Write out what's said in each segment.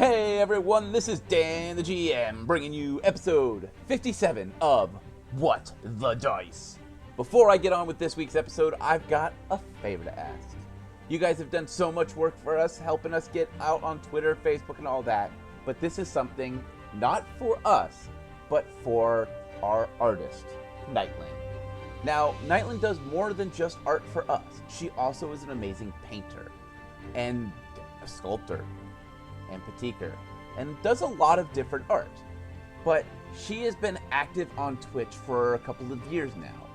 Hey everyone, this is Dan the GM bringing you episode 57 of What the Dice. Before I get on with this week's episode, I've got a favor to ask. You guys have done so much work for us, helping us get out on Twitter, Facebook, and all that, but this is something not for us, but for our artist, Nytlin. Now, Nytlin does more than just art for us. She also is an amazing painter and a sculptor and batiker, and does a lot of different art. But she has been active on Twitch for a couple of years now,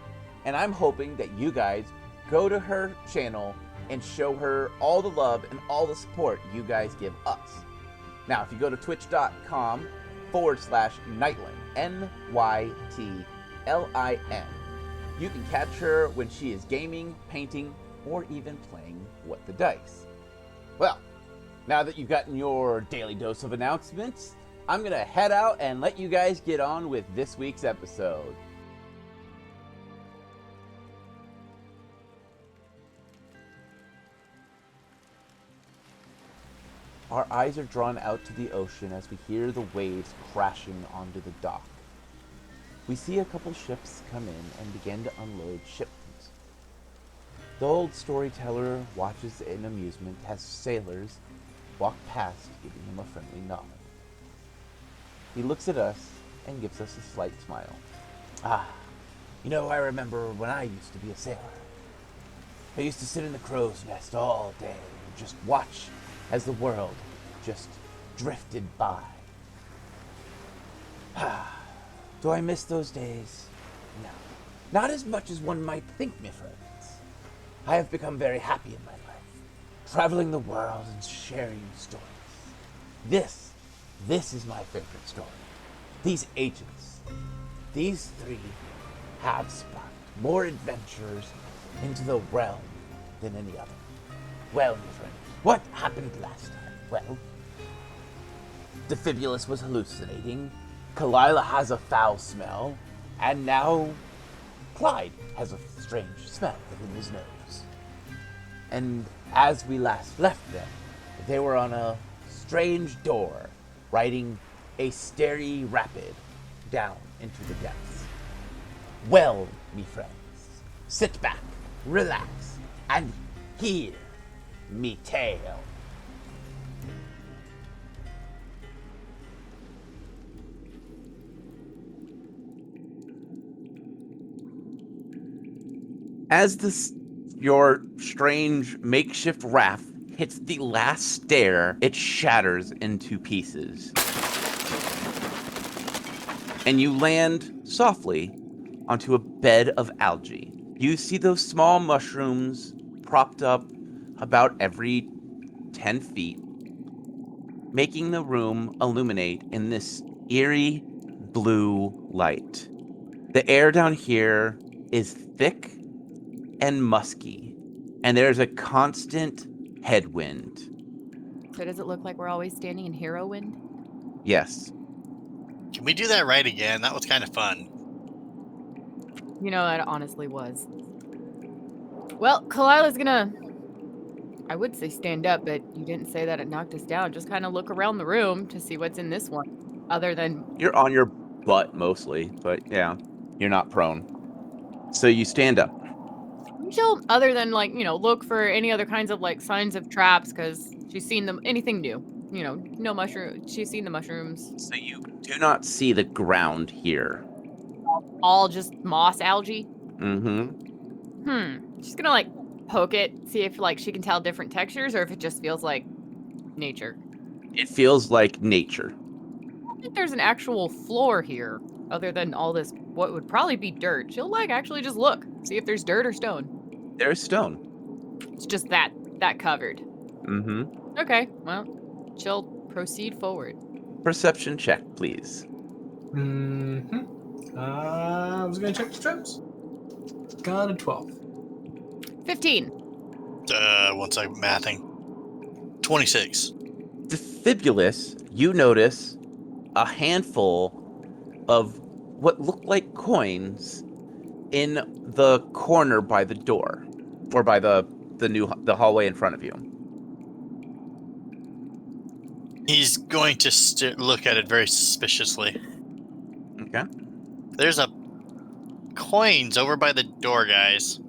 and I'm hoping that you guys go to her channel and show her all the love and all the support you guys give us. Now, if you go to twitch.com/Nytlin, Nytlin, you can catch her when she is gaming, painting, or even playing What the Dice. Well, now that you've gotten your daily dose of announcements, I'm going to head out and let you guys get on with this week's episode. Our eyes are drawn out to the ocean as we hear the waves crashing onto the dock. We see a couple ships come in and begin to unload shipments. The old storyteller watches in amusement as sailors walk past, giving him a friendly nod. He looks at us and gives us a slight smile. I remember when I used to be a sailor. I used to sit in the crow's nest all day and just watch as the world just drifted by. Do I miss those days? No. Not as much as one might think, my friends. I have become very happy in my life, traveling the world and sharing stories. This is my favorite story. These agents, these three, have sparked more adventures into the realm than any other. Well, my friend, what happened last time? Well, Defibulus was hallucinating, Kalila has a foul smell, and now Clyde has a strange smell within his nose. And as we last left them, they were on a strange door, riding a starry rapid down into the depths. Well, me friends, sit back, relax, and hear me tale. As your strange makeshift raft hits the last stair, it shatters into pieces. And you land softly onto a bed of algae. You see those small mushrooms propped up about every 10 feet, making the room illuminate in this eerie blue light. The air down here is thick and musky, and there's a constant headwind. So does it look like we're always standing in hero wind? Yes. Can we do that right again? That was kind of fun. You know, it honestly was. Well, Kalila's gonna, I would say stand up, but you didn't say that it knocked us down. Just kind of look around the room to see what's in this one, other than... You're on your butt mostly, but yeah, you're not prone. So you stand up. She'll, other than look for any other kinds of signs of traps, because she's seen them, anything new. No mushroom. She's seen the mushrooms. So you do not see the ground here. All just moss algae. Mm-hmm. She's gonna poke it, see if she can tell different textures, or if it just feels like nature. It feels like nature. I don't think there's an actual floor here, other than all this what would probably be dirt. She'll actually just look, see if there's dirt or stone. There's stone. It's just that covered. Mm-hmm. Okay, well, she'll proceed forward. Perception check, please. I was gonna check the traps. Got a 12. 15. One second, mathing. 26. Defibulus, you notice a handful of what look like coins in the corner by the door, or by the hallway in front of you. He's going to look at it very suspiciously. Okay. There's a coins over by the door, guys.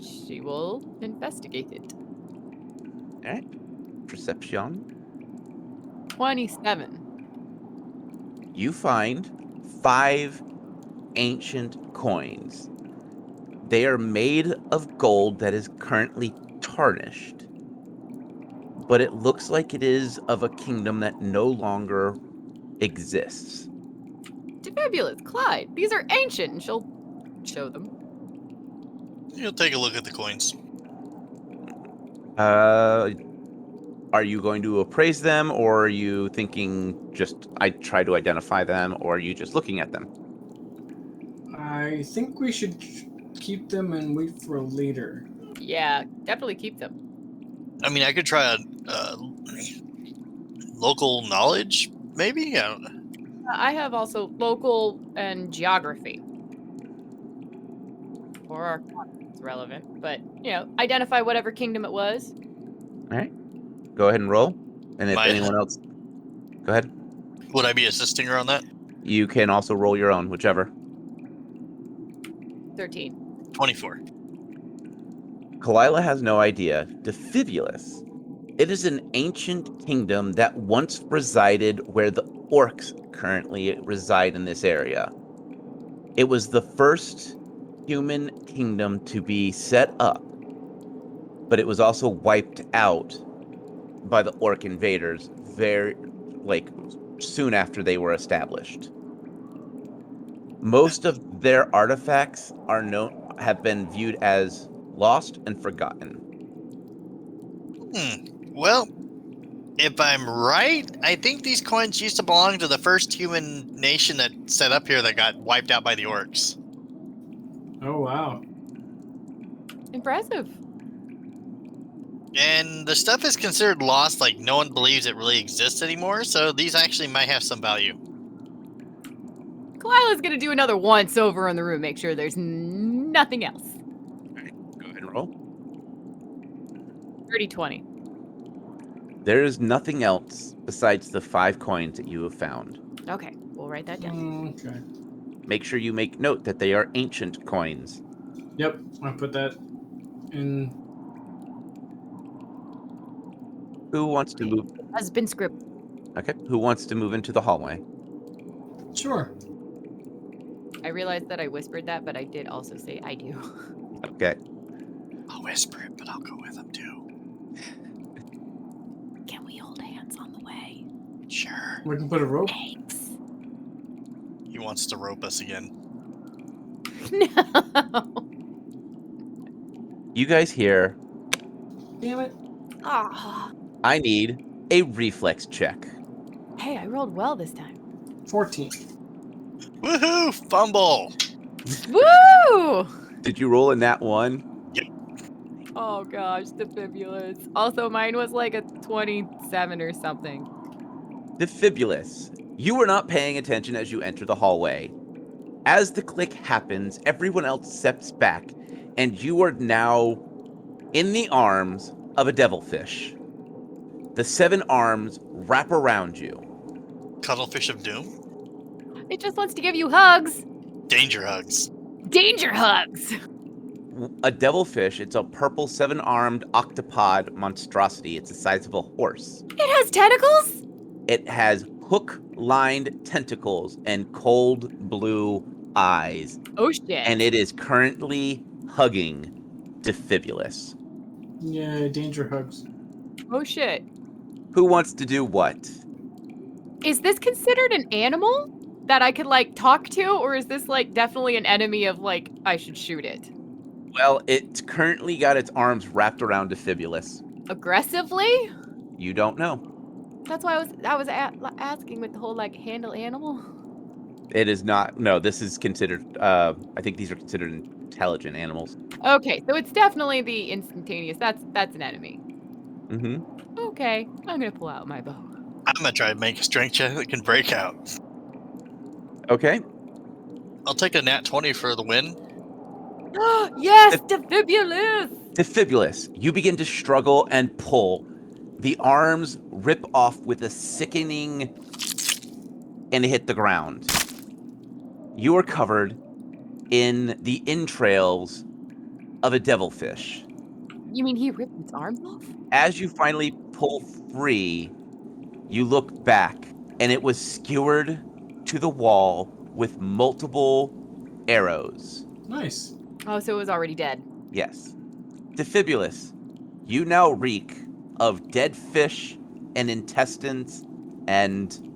She will investigate it. All right. Perception. 27. You find 5 ancient coins. They are made of gold that is currently tarnished, but it looks like it is of a kingdom that no longer exists. Fabulous, Clyde. These are ancient, and she'll show them. You'll take a look at the coins. Are you going to appraise them, or are you thinking just I try to identify them, or are you just looking at them? I think we should keep them and wait for later. Yeah, definitely keep them. I mean, I could try a local knowledge, maybe? I don't know. I have also local and geography. Or our it's relevant, but identify whatever kingdom it was. All right. Go ahead and roll. And if My- anyone else, go ahead. Would I be assisting her on that? You can also roll your own, whichever. 13. 24. Kalila has no idea. Defibulus. It is an ancient kingdom that once resided where the orcs currently reside in this area. It was the first human kingdom to be set up, but it was also wiped out by the orc invaders soon after they were established. Most of their artifacts have been viewed as lost and forgotten. Well, if I'm right, I think these coins used to belong to the first human nation that set up here that got wiped out by the orcs. Oh, wow. Impressive. And the stuff is considered lost, like no one believes it really exists anymore, so these actually might have some value. Kalila's gonna do another once over in the room, make sure there's nothing else. All right, go ahead and roll. 30-20. There is nothing else besides the 5 coins that you have found. Okay, we'll write that down. Okay. Make sure you make note that they are ancient coins. Yep, I put that in. Who wants to move? Has been script. Okay. Who wants to move into the hallway? Sure. I realized that I whispered that, but I did also say I do. Okay. I'll whisper it, but I'll go with them too. Can we hold hands on the way? Sure. We can put a rope. Thanks. He wants to rope us again. No. You guys hear, Damn it. Ah. I need a reflex check. Hey, I rolled well this time. 14. Woohoo! Fumble! Woo! Did you roll in that one? Oh gosh, defibulous. Also, mine was like a 27 or something. Defibulous. You were not paying attention as you enter the hallway. As the click happens, everyone else steps back, and you are now in the arms of a devilfish. The 7 arms wrap around you. Cuttlefish of Doom? It just wants to give you hugs. Danger hugs. Danger hugs. A devilfish, it's a purple 7-armed octopod monstrosity. It's the size of a horse. It has tentacles? It has hook-lined tentacles and cold blue eyes. Oh shit. And it is currently hugging Defibulous. Yeah, danger hugs. Oh shit. Who wants to do what? Is this considered an animal that I could like talk to, or is this like definitely an enemy of like I should shoot it? Well, it's currently got its arms wrapped around Defibulous. Aggressively? You don't know. That's why I was asking with the whole like handle animal. It is not. No, this is considered. I think these are considered intelligent animals. Okay, so it's definitely the instantaneous. That's an enemy. Mm-hmm. Okay, I'm gonna pull out my bow. I'm gonna try to make a strength check that can break out. Okay. I'll take a nat 20 for the win. Yes, Defibulous! Defibulous, you begin to struggle and pull. The arms rip off with a sickening and hit the ground. You are covered in the entrails of a devilfish. You mean he ripped its arms off? As you finally pull free, you look back, and it was skewered to the wall with multiple arrows. Nice. Oh, so it was already dead. Yes. Defibulus, you now reek of dead fish and intestines and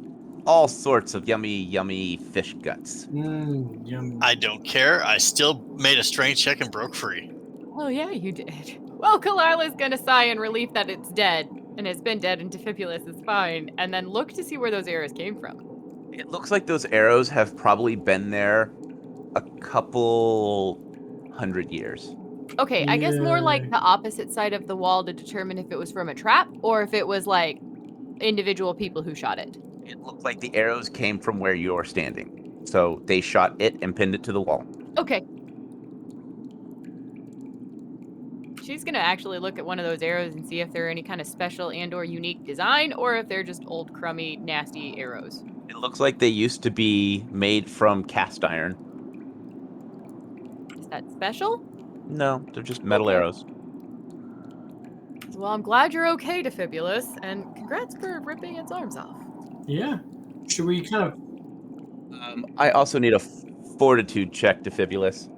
all sorts of yummy, yummy fish guts. Yummy. I don't care. I still made a strength check and broke free. Oh, yeah, you did. Well, Kalila's gonna sigh in relief that it's dead, and it's been dead, and Defibulus is fine, and then look to see where those arrows came from. It looks like those arrows have probably been there a couple 100 years. Okay, I guess more like Yeah. the opposite side of the wall to determine if it was from a trap or if it was like individual people who shot it. It looked like the arrows came from where you're standing. So they shot it and pinned it to the wall. Okay. She's gonna actually look at one of those arrows and see if they're any kind of special and or unique design or if they're just old, crummy, nasty arrows. It looks like they used to be made from cast iron. Is that special? No, they're just metal Okay. arrows. Well, I'm glad you're okay, Defibulus, and congrats for ripping its arms off. Yeah. Should we kind of? I also need a fortitude check, Defibulus.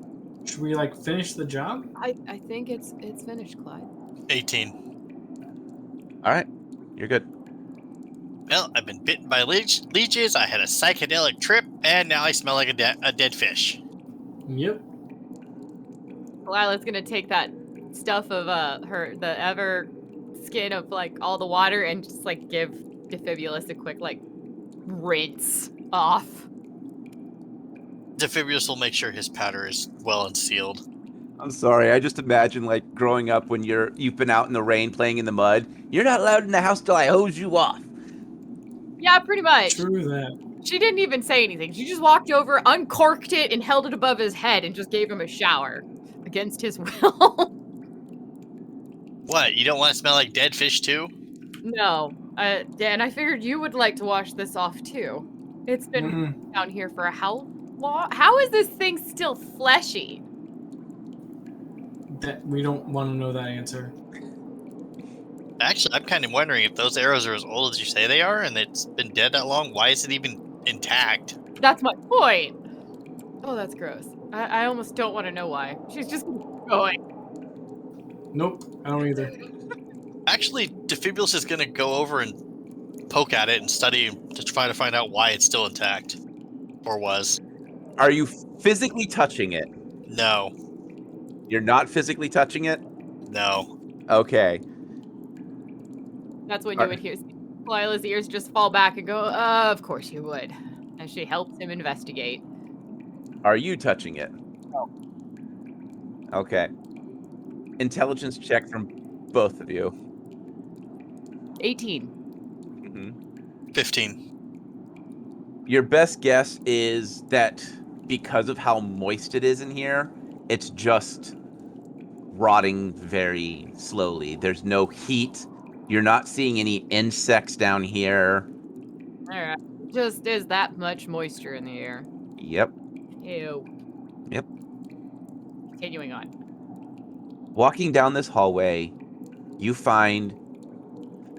Should we like finish the job? I think it's finished, Clyde. 18. All right, you're good. Well, I've been bitten by leeches. I had a psychedelic trip, and now I smell like a dead fish. Yep. Lila's gonna take that stuff of the ever skin of like all the water and just like give Defibulus a quick like rinse off. Defibulus will make sure his powder is well and sealed. I'm sorry. I just imagine like growing up when you've been out in the rain playing in the mud. You're not allowed in the house till I hose you off. Yeah, pretty much. True that. She didn't even say anything. She just walked over, uncorked it, and held it above his head and just gave him a shower against his will. What? You don't want to smell like dead fish too? No. And I figured you would like to wash this off too. It's been down here for how long? How is this thing still fleshy? That we don't want to know that answer. Actually, I'm kind of wondering if those arrows are as old as you say they are, and it's been dead that long. Why is it even intact? That's my point. Oh, that's gross. I almost don't want to know why. She's just going. Nope, I don't either. Actually, Defibulus is going to go over and poke at it and study to try to find out why it's still intact, or was. Are you physically touching it? No, You're not physically touching it? no. Okay. That's when you would hear Lila's ears just fall back and go, of course you would. As she helps him investigate. Are you touching it? No. Okay. Intelligence check from both of you. 18. Mm-hmm. 15. Your best guess is that because of how moist it is in here, it's just rotting very slowly. There's no heat. You're not seeing any insects down here. Alright. Just is that much moisture in the air. Yep. Ew. Yep. Continuing on. Walking down this hallway, you find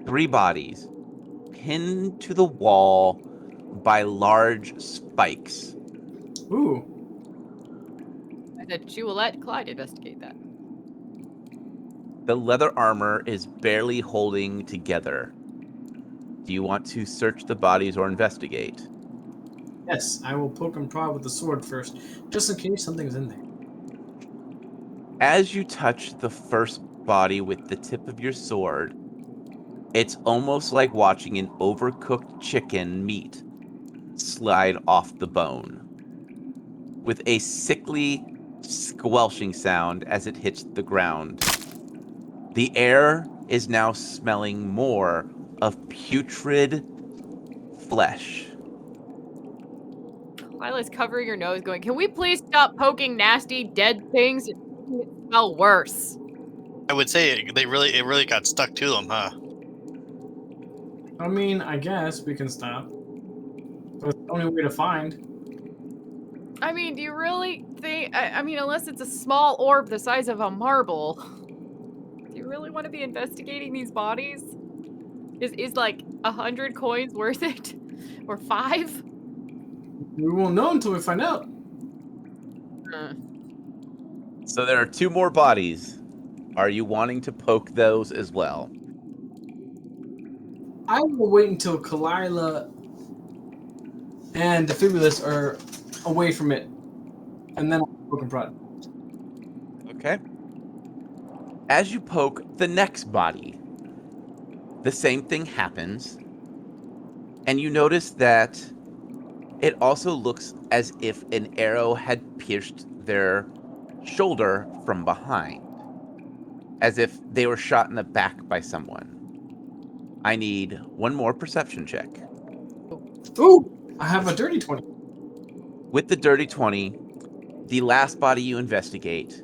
3 bodies pinned to the wall by large spikes. Ooh. I said she will let Clyde investigate that. The leather armor is barely holding together. Do you want to search the bodies or investigate? Yes, I will poke and prod with the sword first, just in case something's in there. As you touch the first body with the tip of your sword, it's almost like watching an overcooked chicken meat slide off the bone, with a sickly squelching sound as it hits the ground. The air is now smelling more of putrid flesh. Lila's covering her nose going, can we please stop poking nasty dead things? It makes it smell worse. I would say it really got stuck to them, huh? I mean, I guess we can stop. But it's the only way to find. I mean, do you really think... I mean, unless it's a small orb the size of a marble. Do you really want to be investigating these bodies? Is like 100 coins worth it? Or 5? We won't know until we find out. So there are 2 more bodies. Are you wanting to poke those as well? I will wait until Kalila and the Fibulus are away from it. And then I'll poke and prod. Okay. As you poke the next body, the same thing happens. And you notice that it also looks as if an arrow had pierced their shoulder from behind, as if they were shot in the back by someone. I need 1 more perception check. Ooh! I have a dirty 20. With the dirty 20, the last body you investigate,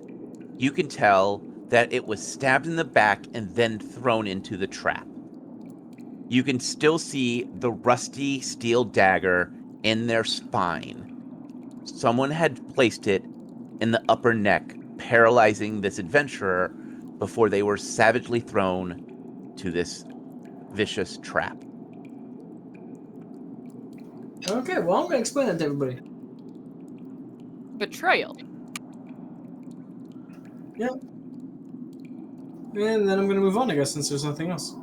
you can tell that it was stabbed in the back and then thrown into the trap. You can still see the rusty steel dagger in their spine. Someone had placed it in the upper neck, paralyzing this adventurer before they were savagely thrown to this vicious trap. Okay, well, I'm going to explain that to everybody. Betrayal. Yep. And then I'm going to move on, I guess, since there's nothing else.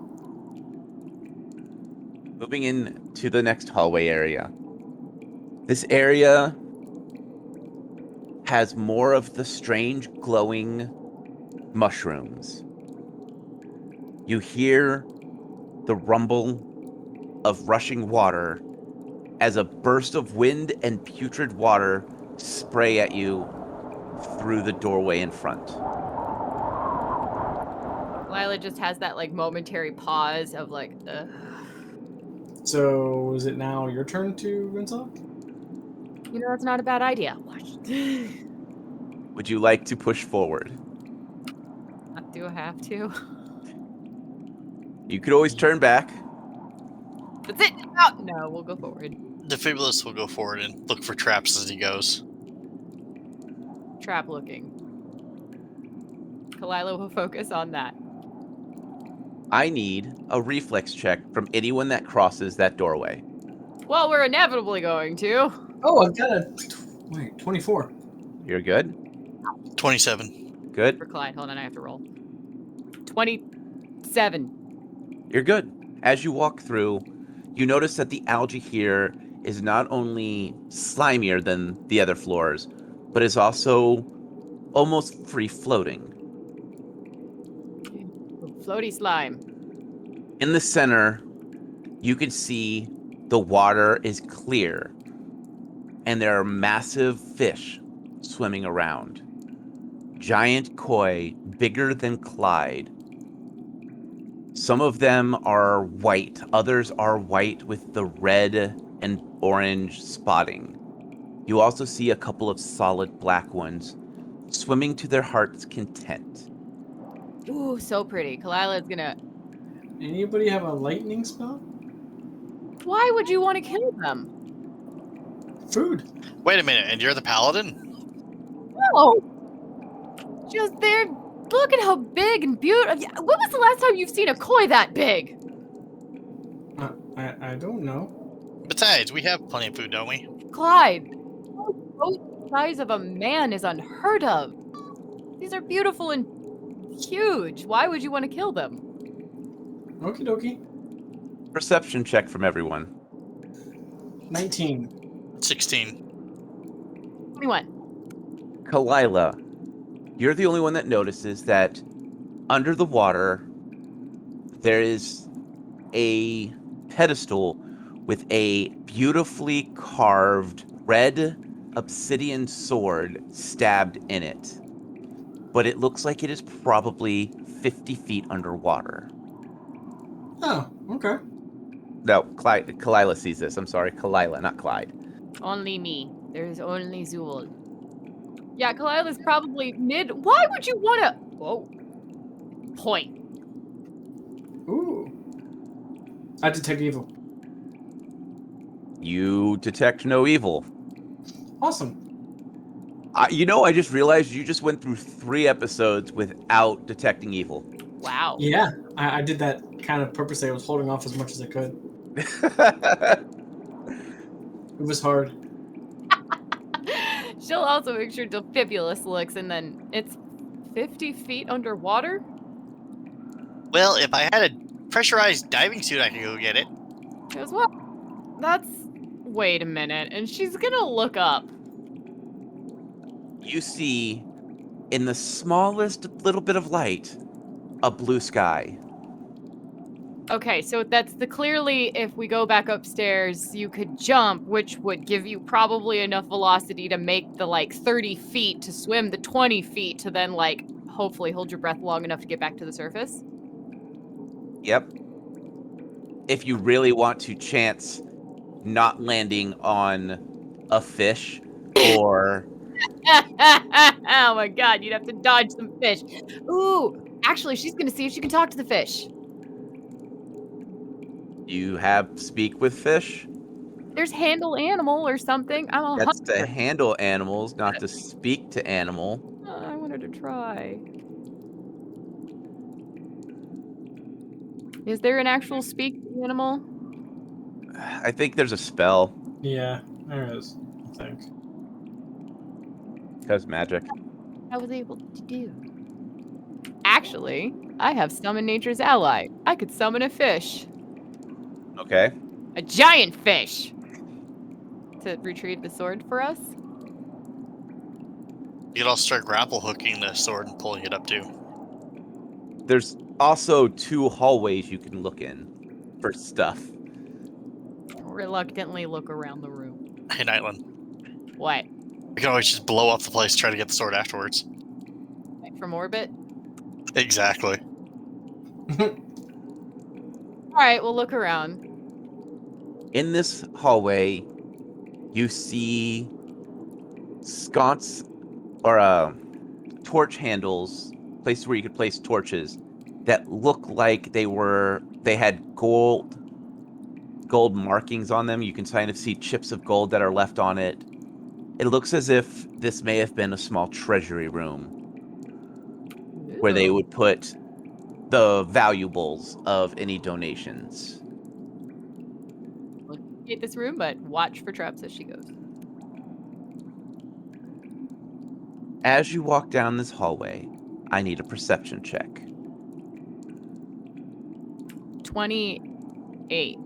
Moving in to the next hallway area. This area has more of the strange glowing mushrooms. You hear the rumble of rushing water as a burst of wind and putrid water spray at you through the doorway in front. Lila just has that like momentary pause of like, ugh. So, is it now your turn to rinse off? You know, that's not a bad idea. Would you like to push forward? Do I have to? You could always turn back. That's it. Out. No, we'll go forward. The Fibulus will go forward and look for traps as he goes. Trap looking. Kalila will focus on that. I need a reflex check from anyone that crosses that doorway. Well, we're inevitably going to. Oh, I've got a... Wait, 24. You're good? 27. Good? For Clyde. Hold on, I have to roll. 27. You're good. As you walk through, you notice that the algae here is not only slimier than the other floors, but is also almost free-floating. Floaty slime. In the center, you can see the water is clear, and there are massive fish swimming around. Giant koi, bigger than Clyde. Some of them are white, others are white with the red and orange spotting. You also see a couple of solid black ones swimming to their heart's content. Ooh, so pretty. Kalila's gonna... Anybody have a lightning spell? Why would you want to kill them? Food. Wait a minute, and you're the paladin? No! Just they're... Look at how big and beautiful... When was the last time you've seen a koi that big? I don't know. Besides, we have plenty of food, don't we? Clyde, the size of a man is unheard of. These are beautiful and huge. Why would you want to kill them? Okie dokie. Perception check from everyone. 19. 16. 21. Kalila, you're the only one that notices that under the water, there is a pedestal with a beautifully carved red obsidian sword stabbed in it. But it looks like it is probably 50 feet underwater. Oh, okay. No, Kalila sees this. I'm sorry, Kalila, not Clyde. Only me. There's only Zool. Yeah, Kalila's probably mid... Why would you want to... Whoa. Point. Ooh. I detect evil. You detect no evil. Awesome. I just realized you just went through 3 episodes without detecting evil. Wow. Yeah, I did that kind of purposely. I was holding off as much as I could. It was hard. She'll also make sure Defibulous looks, and then it's 50 feet underwater? Well, if I had a pressurized diving suit, I could go get it. She goes, well, that's... Wait a minute. And she's gonna look up. You see, in the smallest little bit of light, a blue sky. Okay, so that's clearly, if we go back upstairs, you could jump, which would give you probably enough velocity to make the, 30 feet to swim, the 20 feet to then, hopefully hold your breath long enough to get back to the surface. Yep. If you really want to chance not landing on a fish or Oh my god, you'd have to dodge some fish. Ooh, actually, she's gonna see if she can talk to the fish. you have speak with fish. There's handle animal or something. I'm a That's to hunter. handle animals, not to speak to animal. I wanted to try. Is there an actual speak animal? I think there's a spell. Yeah, there is. I think. Because magic. I was able to do. Actually, I have summoned nature's ally. I could summon a fish. Okay. A giant fish! To retrieve the sword for us? You could all start grapple hooking the sword and pulling it up too. There's also 2 hallways you can look in for stuff. Reluctantly look around the room. Hey, Nytlin. What? We can always just blow up the place, try to get the sword afterwards. From orbit? Exactly. Alright, we'll look around. In this hallway, you see sconce or torch handles, places where you could place torches that look like they had gold markings on them. You can kind of see chips of gold that are left on it. It looks as if this may have been a small treasury room where they Ooh. would put the valuables of any donations. Hate this room, but watch for traps as she goes. As you walk down this hallway, I need a perception check. 28.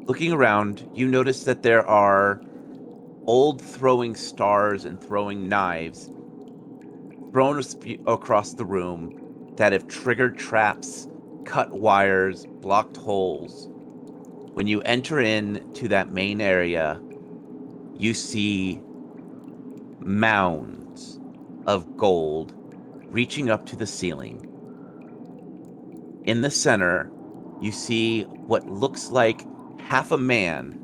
Looking around, you notice that there are old throwing stars and throwing knives thrown across the room that have triggered traps, cut wires, blocked holes. When you enter into that main area, you see mounds of gold reaching up to the ceiling. In the center, you see what looks like half a man,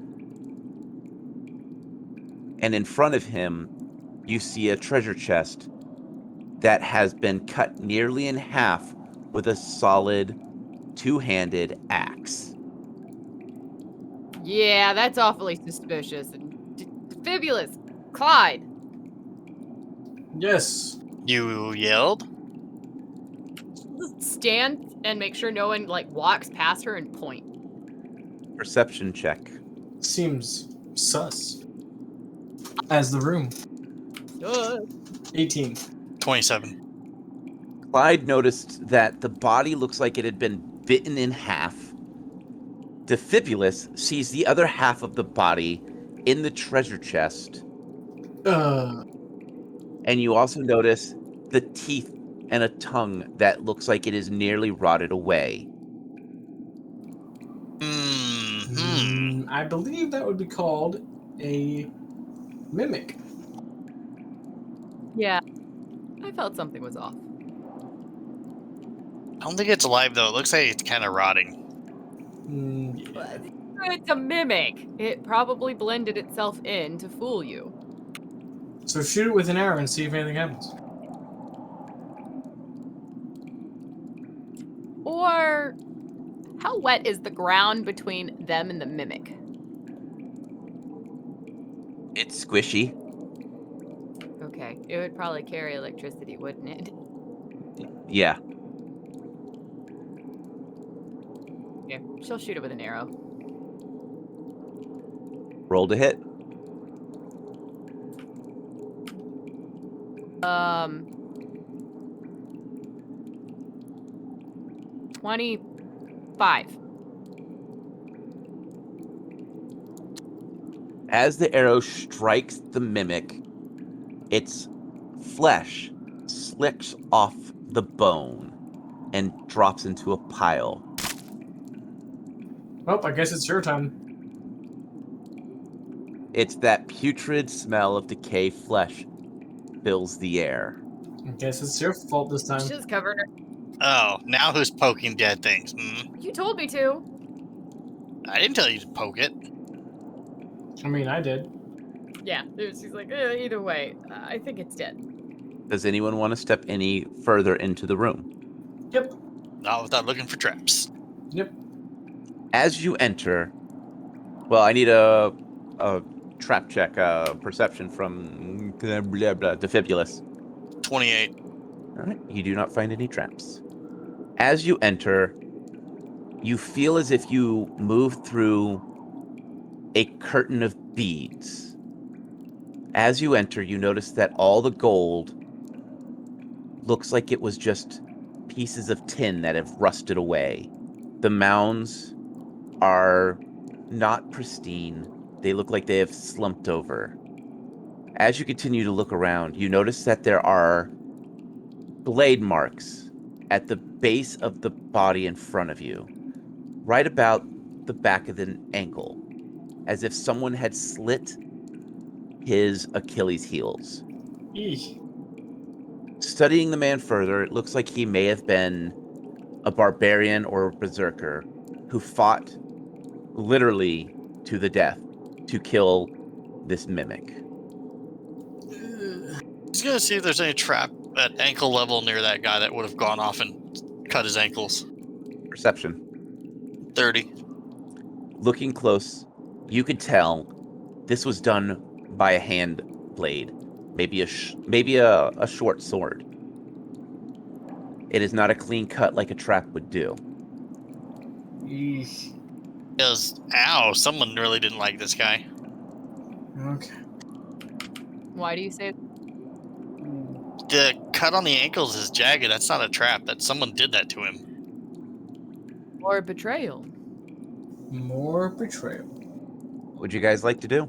and in front of him, you see a treasure chest that has been cut nearly in half with a solid 2-handed axe. Yeah, that's awfully suspicious. And Fibulous, Clyde. Yes. You yelled? Stand and make sure no one walks past her and point. Perception check. Seems sus. As the room. 18. 27. Clyde noticed that the body looks like it had been bitten in half. Defibulous sees the other half of the body in the treasure chest. And you also notice the teeth and a tongue that looks like it is nearly rotted away. I believe that would be called a mimic. Yeah, I felt something was off. I don't think it's alive though. It looks like it's kind of rotting. Yeah. It's a mimic. It probably blended itself in to fool you. So shoot it with an arrow and see if anything happens. Or How wet is the ground between them and the mimic? It's squishy. Okay, it would probably carry electricity, wouldn't it? Yeah. Yeah, she'll shoot it with an arrow. Roll to hit. 25. As the arrow strikes the mimic, its flesh slicks off the bone and drops into a pile. Oh, I guess it's your time. It's that putrid smell of decayed flesh fills the air. I guess it's your fault this time. She's covered her. Oh, now who's poking dead things? You told me to. I didn't tell you to poke it. I mean, I did. Yeah, she's like, either way, I think it's dead. Does anyone want to step any further into the room? Yep. Not without looking for traps. Yep. As you enter, well, I need a trap check, perception from Defibulous. 28. All right, you do not find any traps. As you enter, you feel as if you move through a curtain of beads. As you enter, you notice that all the gold looks like it was just pieces of tin that have rusted away. The mounds are not pristine. They look like they have slumped over. As you continue to look around, you notice that there are blade marks at the base of the body in front of you, right about the back of the ankle, as if someone had slit his Achilles heels. Eesh. Studying the man further, it looks like he may have been a barbarian or a berserker who fought literally to the death to kill this mimic. He's gonna see if there's any trap at ankle level near that guy that would have gone off and cut his ankles. Perception. 30. Looking close, you could tell this was done by a hand blade, maybe a short sword. It is not a clean cut like a trap would do. Eesh. Because, ow, someone really didn't like this guy. Okay. Why do you say The cut on the ankles is jagged. That's not a trap. That someone did that to him. or betrayal? More betrayal. What would you guys like to do?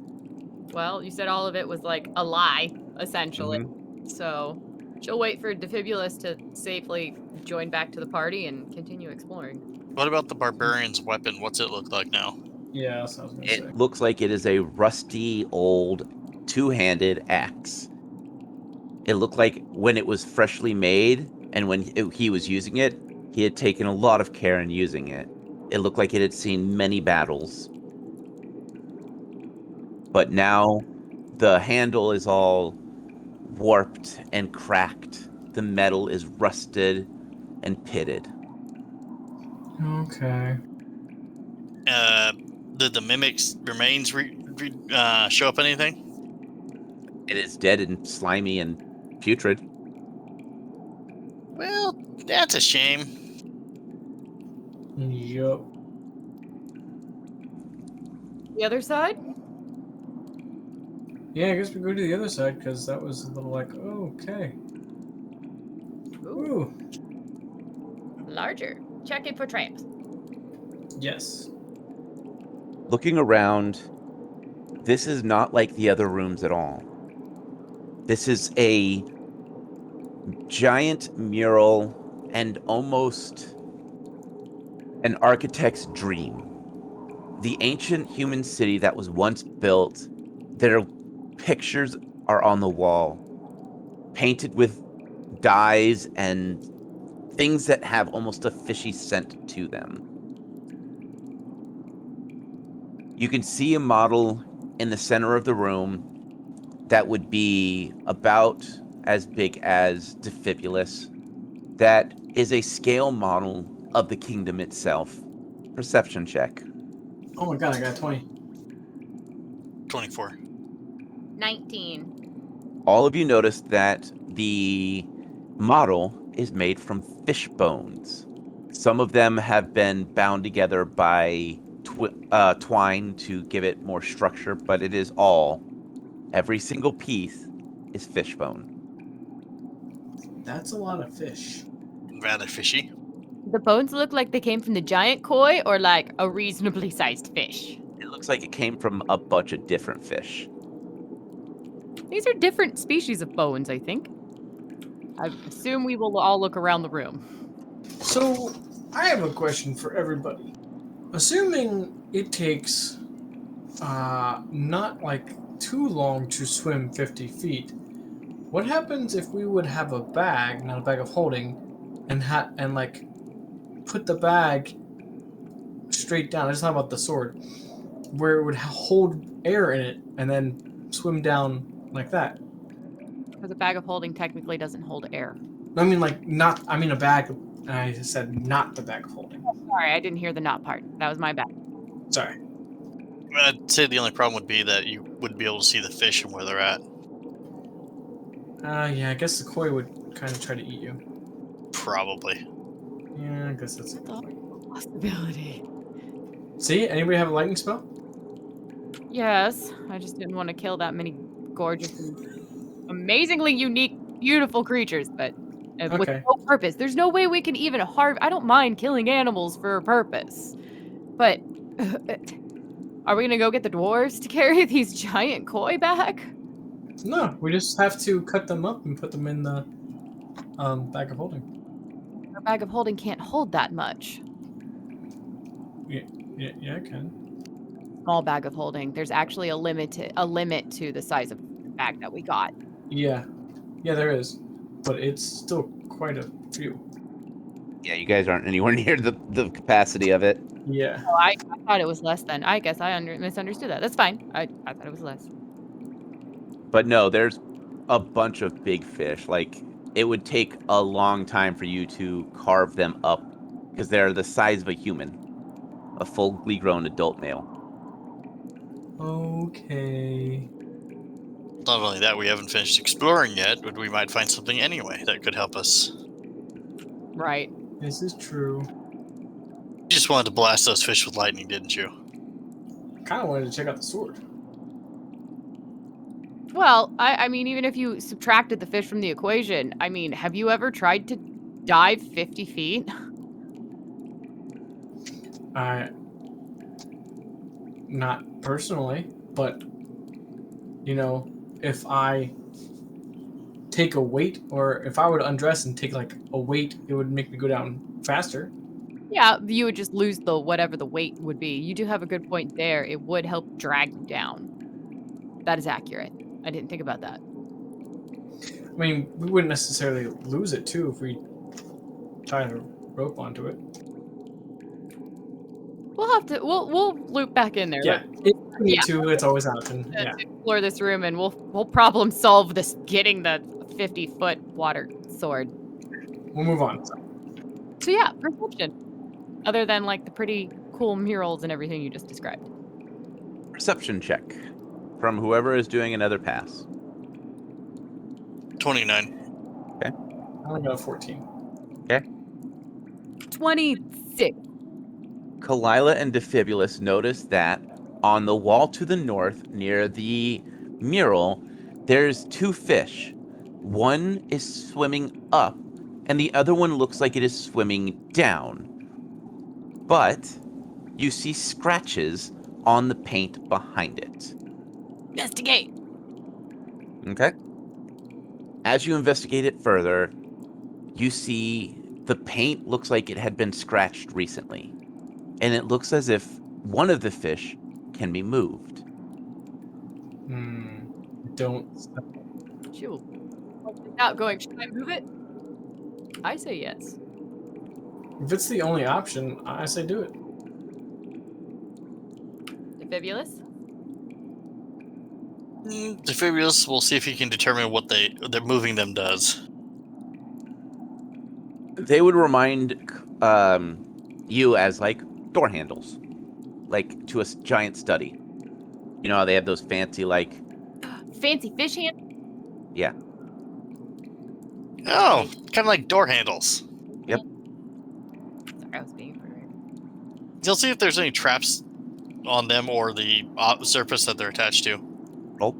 Well, you said all of it was like a lie, essentially. So she'll wait for Defibulous to safely join back to the party and continue exploring. What about the barbarian's weapon? What's it look like now? Yeah, that's what I was gonna say. It looks like it is a rusty old two-handed axe. It looked like when it was freshly made and when he was using it, he had taken a lot of care in using it. It looked like it had seen many battles. But now the handle is all warped and cracked. The metal is rusted and pitted. Okay. Did the mimic's remains show up anything? It is dead and slimy and putrid. Well, that's a shame. Yup. The other side? Yeah, I guess we go to the other side because that was a little like, oh, okay. Ooh, Ooh. larger. Checking for traps. Yes. Looking around, this is not like the other rooms at all. This is a giant mural and almost an architect's dream. The ancient human city that was once built, their pictures are on the wall, painted with dyes and things that have almost a fishy scent to them. You can see a model in the center of the room that would be about as big as Defibulous. That is a scale model of the kingdom itself. Perception check. Oh my god, I got 20. 24. 19. All of you notice that the model is made from fish bones. Some of them have been bound together by twine to give it more structure, but it is every single piece is fish bone. That's a lot of fish. Rather fishy. The bones look like they came from the giant koi or like a reasonably sized fish. It looks like it came from a bunch of different fish. These are different species of bones, I think. I assume we will all look around the room. So, I have a question for everybody. Assuming it takes not like too long to swim 50 feet, what happens if we would have a bag, not a bag of holding, and like put the bag straight down? It's not about the sword, where it would hold air in it and then swim down like that. Because a bag of holding technically doesn't hold air. I mean, like not. I mean, a bag. And I said not the bag of holding. Sorry, I didn't hear the not part. That was my bad. Sorry. I'd say the only problem would be that you wouldn't be able to see the fish and where they're at. Yeah, I guess the koi would kind of try to eat you. Probably. Yeah, I guess that's a Possibility. See, anybody have a lightning spell? Yes, I just didn't want to kill that many gorgeous and amazingly unique, beautiful creatures, but with Okay. no purpose. There's no way we can even I don't mind killing animals for a purpose, but are we gonna go get the dwarves to carry these giant koi back? No, we just have to cut them up and put them in the bag of holding. Our bag of holding can't hold that much. Yeah, I can. Small bag of holding. There's actually a limit to the size of the bag that we got. Yeah, there is, but it's still quite a few. Yeah, you guys aren't anywhere near the capacity of it. Yeah. Oh, I thought it was less than. I guess I misunderstood that. That's fine. I thought it was less. But no, there's a bunch of big fish. Like, it would take a long time for you to carve them up because they're the size of a human, a fully grown adult male. Okay. Not only that, we haven't finished exploring yet, but we might find something anyway that could help us. Right. This is true. You just wanted to blast those fish with lightning, didn't you? Kind of wanted to check out the sword. Well, I mean, even if you subtracted the fish from the equation, I mean, have you ever tried to dive 50 feet? Not personally, but you know, if I take a weight, or if I were to undress and take like a weight, it would make me go down faster. Yeah, you would just lose the whatever the weight would be. You do have a good point there. It would help drag you down. That is accurate. I didn't think about that. I mean, we wouldn't necessarily lose it too if we tied a rope onto it. We'll have to. We'll loop back in there. Yeah, if we need to, it's always an option. Let's Yeah. explore this room, and we'll problem solve this. Getting the 50-foot water sword. We'll move on. So yeah, perception. Other than like the pretty cool murals and everything you just described. Perception check from whoever is doing another pass. 29. I only got a 14. 26. Kalila and Defibulus notice that on the wall to the north, near the mural, there's two fish. One is swimming up, and the other one looks like it is swimming down. But you see scratches on the paint behind it. Investigate. Okay? As you investigate it further, you see the paint looks like it had been scratched recently. And it looks as if one of the fish can be moved. Don't. Shoot. Without going, should I move it? I say yes. If it's the only option, I say do it. Fabulous. Defibulus, we'll see if he can determine what they're moving them does. They would remind you as like door handles, like to a giant study. You know how they have those fancy, like... Fancy fish hand. Yeah. Oh, kind of like door handles. Yep. Sorry, I was being rude. You'll see if there's any traps on them or the surface that they're attached to. Roll.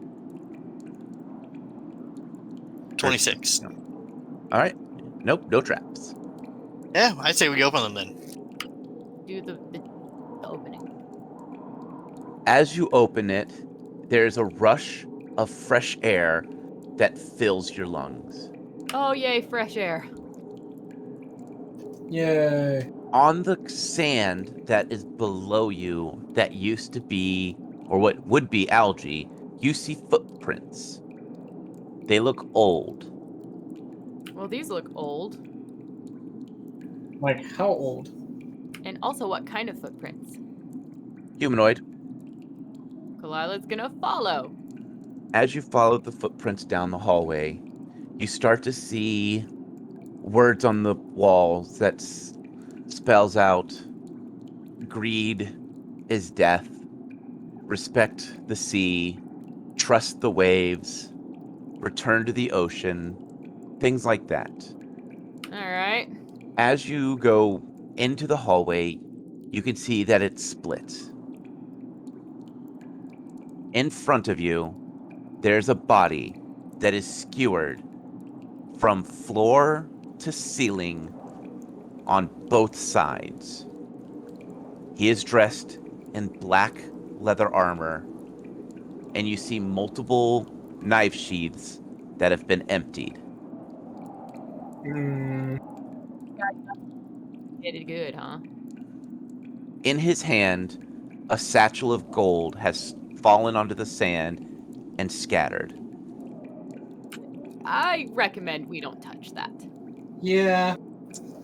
26. Yeah. All right. Nope, no traps. Yeah, I'd say we open them then. Do the opening. As you open it, there's a rush of fresh air that fills your lungs. Oh, yay, fresh air. Yay. On the sand that is below you, that used to be, or what would be algae, you see footprints. They look old. Well, these look old. Like, how old? And also, what kind of footprints? Humanoid. Kalila's gonna follow. As you follow the footprints down the hallway, you start to see words on the walls that spells out greed is death, respect the sea, trust the waves, return to the ocean, things like that. All right. As you go into the hallway, you can see that it's split. In front of you, there's a body that is skewered from floor to ceiling on both sides. He is dressed in black leather armor, and you see multiple knife sheaths that have been emptied. Did it good, huh? In his hand, a satchel of gold has fallen onto the sand and scattered. I recommend we don't touch that. Yeah,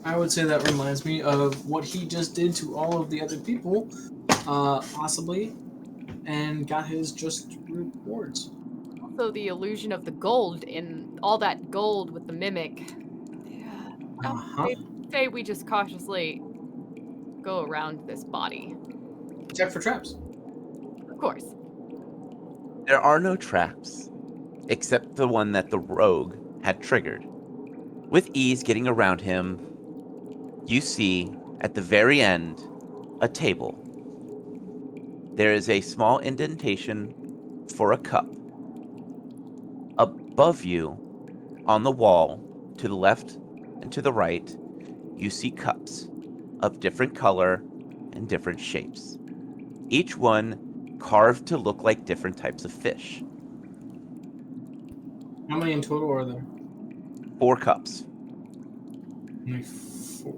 I would say that reminds me of what he just did to all of the other people, possibly, and got his just rewards. Also, the illusion of the gold in all that gold with the mimic. Uh-huh. Say we just cautiously go around this body. Check for traps. Of course. There are no traps, except the one that the rogue had triggered. With ease getting around him, you see, at the very end, a table. There is a small indentation for a cup. Above you, on the wall, to the left and to the right, you see cups of different color and different shapes. Each one carved to look like different types of fish. How many in total are there? 4 cups. Only 4.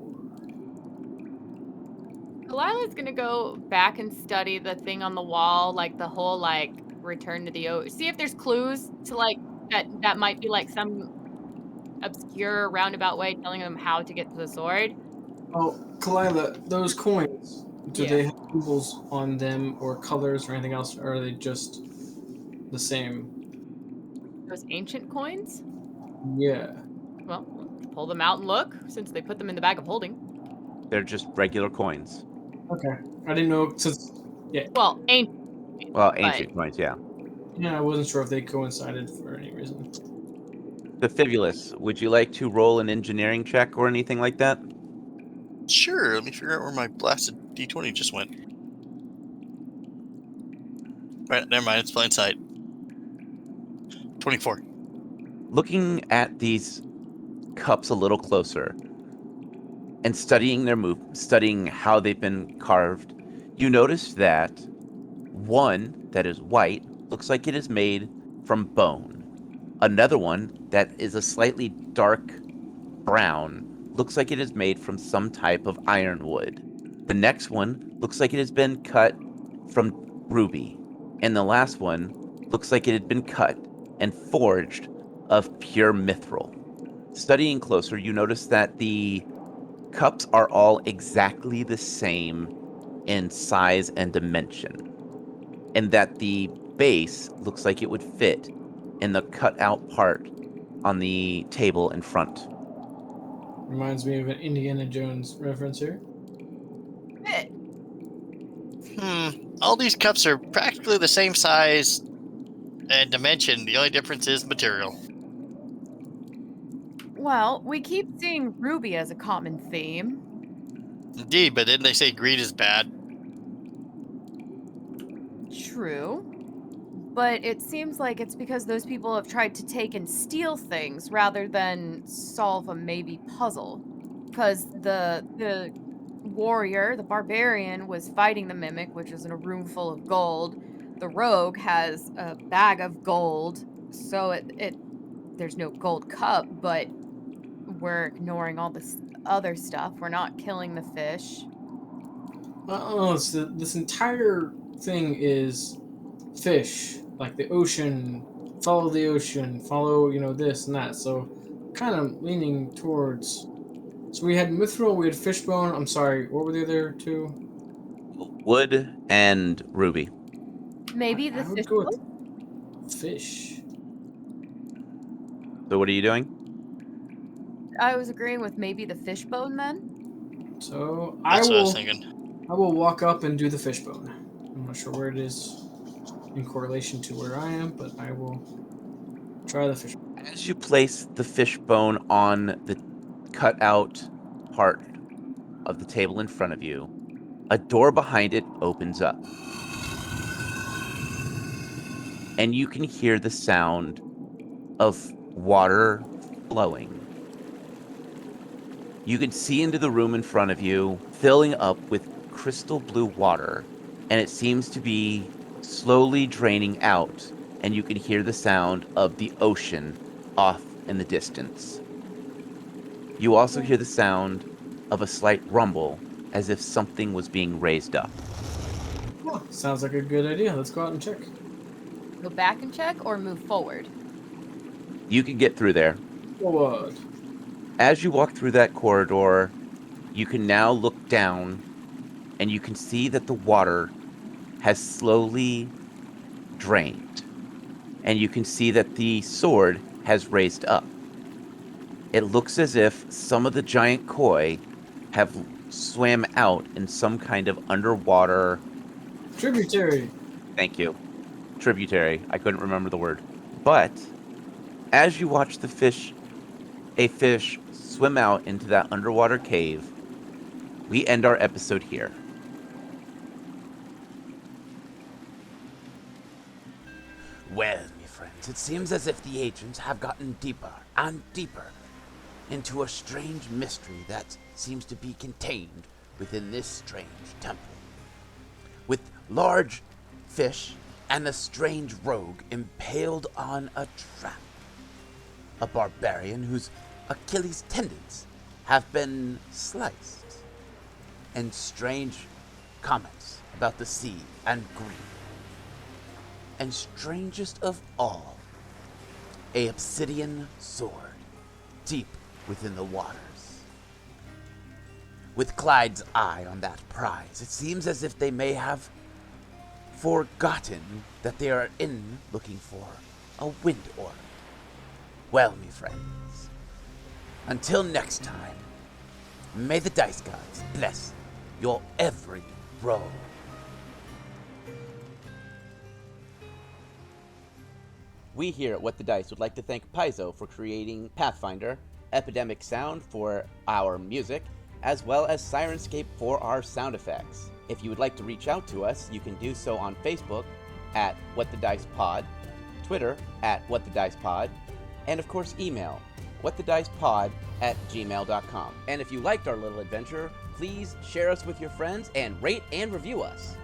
Kalila's gonna go back and study the thing on the wall, like the whole return to the ocean. See if there's clues to that might be like some obscure roundabout way telling them how to get to the sword. Oh, Kalila, those coins, do Yeah. they have symbols on them or colors or anything else, or are they just the same? Those ancient coins? Yeah. Well, pull them out and look, since they put them in the bag of holding. They're just regular coins. Okay. I didn't know, since, Well, ancient. Well, ancient coins, yeah. I wasn't sure if they coincided for any reason. The Fibulus, would you like to roll an engineering check or anything like that? Sure, let me figure out where my blasted D20 just went. Right, never mind, it's blind sight. 24. Looking at these cups a little closer and studying their studying how they've been carved, you notice that one that is white looks like it is made from bone. Another one that is a slightly dark brown looks like it is made from some type of ironwood. The next one looks like it has been cut from ruby. And the last one looks like it had been cut and forged of pure mithril. Studying closer, you notice that the cups are all exactly the same in size and dimension, and that the base looks like it would fit in the cut-out part on the table in front. Reminds me of an Indiana Jones reference here. All these cups are practically the same size and dimension. The only difference is material. Well, we keep seeing Ruby as a common theme. Indeed, but didn't they say greed is bad? True. But it seems like it's because those people have tried to take and steal things rather than solve a maybe puzzle. Because the warrior, the barbarian, was fighting the mimic, which is in a room full of gold. The rogue has a bag of gold, so there's no gold cup, but we're ignoring all this other stuff. We're not killing the fish. This entire thing is fish, like the ocean. Follow the ocean. Follow, this and that. So, kind of leaning towards. So we had mithril, we had fishbone. I'm sorry, what were the other two? Wood and ruby. Maybe the I would fish. go with fish. So what are you doing? I was agreeing with maybe the fishbone then. So That's what I was thinking. I will walk up and do the fishbone. I'm not sure where it is in correlation to where I am, but I will try the fishbone. As you place the fishbone on the cutout part of the table in front of you, a door behind it opens up. And you can hear the sound of water flowing. You can see into the room in front of you, filling up with crystal blue water, and it seems to be slowly draining out, and you can hear the sound of the ocean off in the distance. You also hear the sound of a slight rumble, as if something was being raised up. Oh, sounds like a good idea. Let's go out and check. Go back and check or move forward? You can get through there. Forward. As you walk through that corridor, you can now look down, and you can see that the water has slowly drained. And you can see that the sword has raised up. It looks as if some of the giant koi have swam out in some kind of underwater... Tributary. Thank you. Tributary. I couldn't remember the word. But as you watch a fish swim out into that underwater cave, we end our episode here. Well, my friends, it seems as if the agents have gotten deeper and deeper into a strange mystery that seems to be contained within this strange temple. With large fish and a strange rogue impaled on a trap. A barbarian whose Achilles tendons have been sliced. And strange comments about the sea and greed. And strangest of all, a obsidian sword deep within the waters. With Clyde's eye on that prize, it seems as if they may have forgotten that they are looking for a wind orb. Well, me friends, until next time, may the dice gods bless your every roll. We here at What the Dice would like to thank Paizo for creating Pathfinder, Epidemic Sound for our music, as well as Sirenscape for our sound effects. If you would like to reach out to us, you can do so on Facebook at What the Dice Pod, Twitter at What the Dice Pod, and of course email whatthedicepod@gmail.com. And if you liked our little adventure, please share us with your friends and rate and review us.